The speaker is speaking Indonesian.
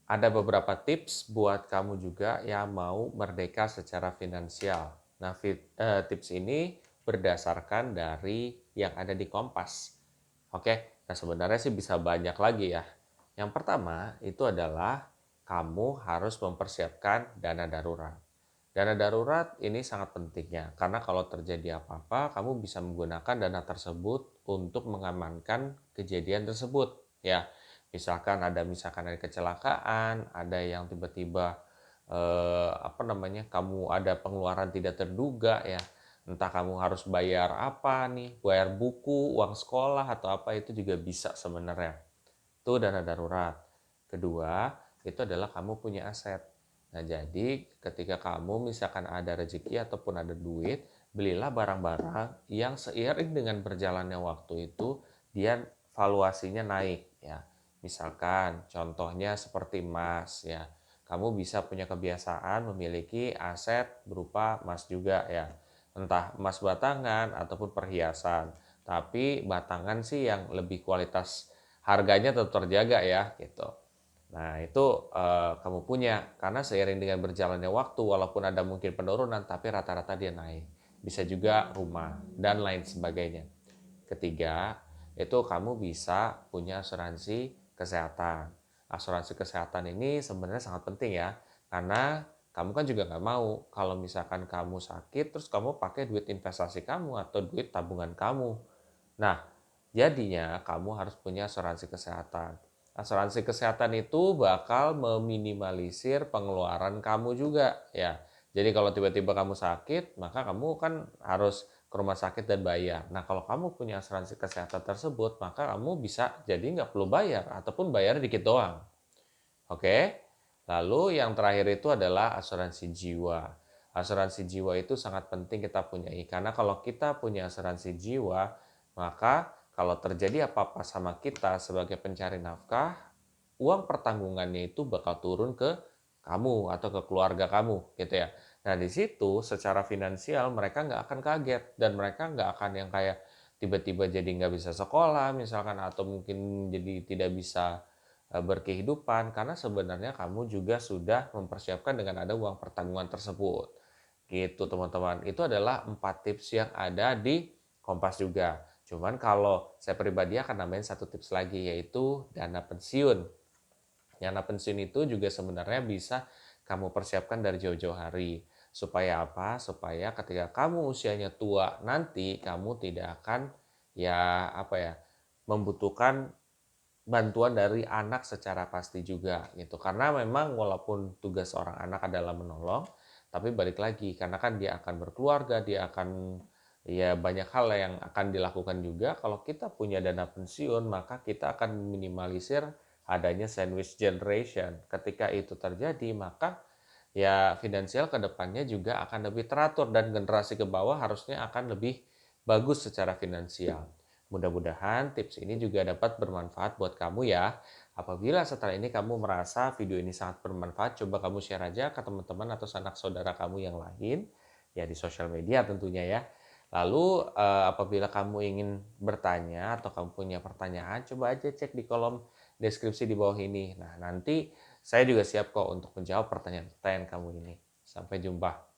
ada beberapa tips buat kamu juga yang mau merdeka secara finansial. Nah, tips ini berdasarkan dari yang ada di Kompas. Oke, nah sebenarnya sih bisa banyak lagi ya. Yang pertama itu adalah kamu harus mempersiapkan dana darurat. Dana darurat ini sangat pentingnya karena kalau terjadi apa-apa, kamu bisa menggunakan dana tersebut untuk mengamankan kejadian tersebut. Ya, misalkan ada kecelakaan, ada yang tiba-tiba kamu ada pengeluaran tidak terduga ya. Entah kamu harus bayar apa nih, bayar buku, uang sekolah atau apa itu juga bisa sebenarnya. Itu dana darurat. Kedua, itu adalah kamu punya aset. Nah, jadi ketika kamu misalkan ada rezeki ataupun ada duit, belilah barang-barang yang seiring dengan berjalannya waktu itu dia valuasinya naik ya. Misalkan contohnya seperti emas ya. Kamu bisa punya kebiasaan memiliki aset berupa emas juga ya. Entah emas batangan ataupun perhiasan. Tapi batangan sih yang lebih kualitas harganya tetap terjaga ya gitu. Nah, itu kamu punya karena seiring dengan berjalannya waktu walaupun ada mungkin penurunan tapi rata-rata dia naik. Bisa juga rumah dan lain sebagainya. Ketiga, itu kamu bisa punya asuransi kesehatan. Asuransi kesehatan ini sebenarnya sangat penting ya, karena kamu kan juga nggak mau kalau misalkan kamu sakit terus kamu pakai duit investasi kamu atau duit tabungan kamu. Nah, jadinya kamu harus punya asuransi kesehatan. Asuransi kesehatan itu bakal meminimalisir pengeluaran kamu juga ya. Jadi kalau tiba-tiba kamu sakit, maka kamu kan harus ke rumah sakit dan bayar. Nah, kalau kamu punya asuransi kesehatan tersebut, maka kamu bisa jadi nggak perlu bayar ataupun bayar dikit doang. Oke? Lalu yang terakhir itu adalah asuransi jiwa. Asuransi jiwa itu sangat penting kita punyai karena kalau kita punya asuransi jiwa, maka kalau terjadi apa-apa sama kita sebagai pencari nafkah, uang pertanggungannya itu bakal turun ke kamu atau ke keluarga kamu gitu ya. Nah di situ secara finansial mereka nggak akan kaget dan mereka nggak akan yang kayak tiba-tiba jadi nggak bisa sekolah misalkan atau mungkin jadi tidak bisa berkehidupan karena sebenarnya kamu juga sudah mempersiapkan dengan ada uang pertanggungan tersebut. Gitu teman-teman. Itu adalah 4 tips yang ada di Kompas juga. Cuman kalau saya pribadi akan nambahin satu tips lagi yaitu dana pensiun. Dana pensiun itu juga sebenarnya bisa kamu persiapkan dari jauh-jauh hari. Supaya apa? Supaya ketika kamu usianya tua nanti kamu tidak akan membutuhkan bantuan dari anak secara pasti juga gitu. Karena memang walaupun tugas seorang anak adalah menolong, tapi balik lagi karena kan dia akan berkeluarga, dia akan ya banyak hal yang akan dilakukan juga. Kalau kita punya dana pensiun, maka kita akan minimalisir adanya sandwich generation. Ketika itu terjadi, maka ya finansial ke depannya juga akan lebih teratur dan generasi ke bawah harusnya akan lebih bagus secara finansial. Mudah-mudahan tips ini juga dapat bermanfaat buat kamu ya. Apabila setelah ini kamu merasa video ini sangat bermanfaat, coba kamu share aja ke teman-teman atau sanak saudara kamu yang lain, ya di sosial media tentunya ya. Lalu apabila kamu ingin bertanya atau kamu punya pertanyaan, coba aja cek di kolom deskripsi di bawah ini. Nah, nanti saya juga siap kok untuk menjawab pertanyaan-pertanyaan kamu ini. Sampai jumpa.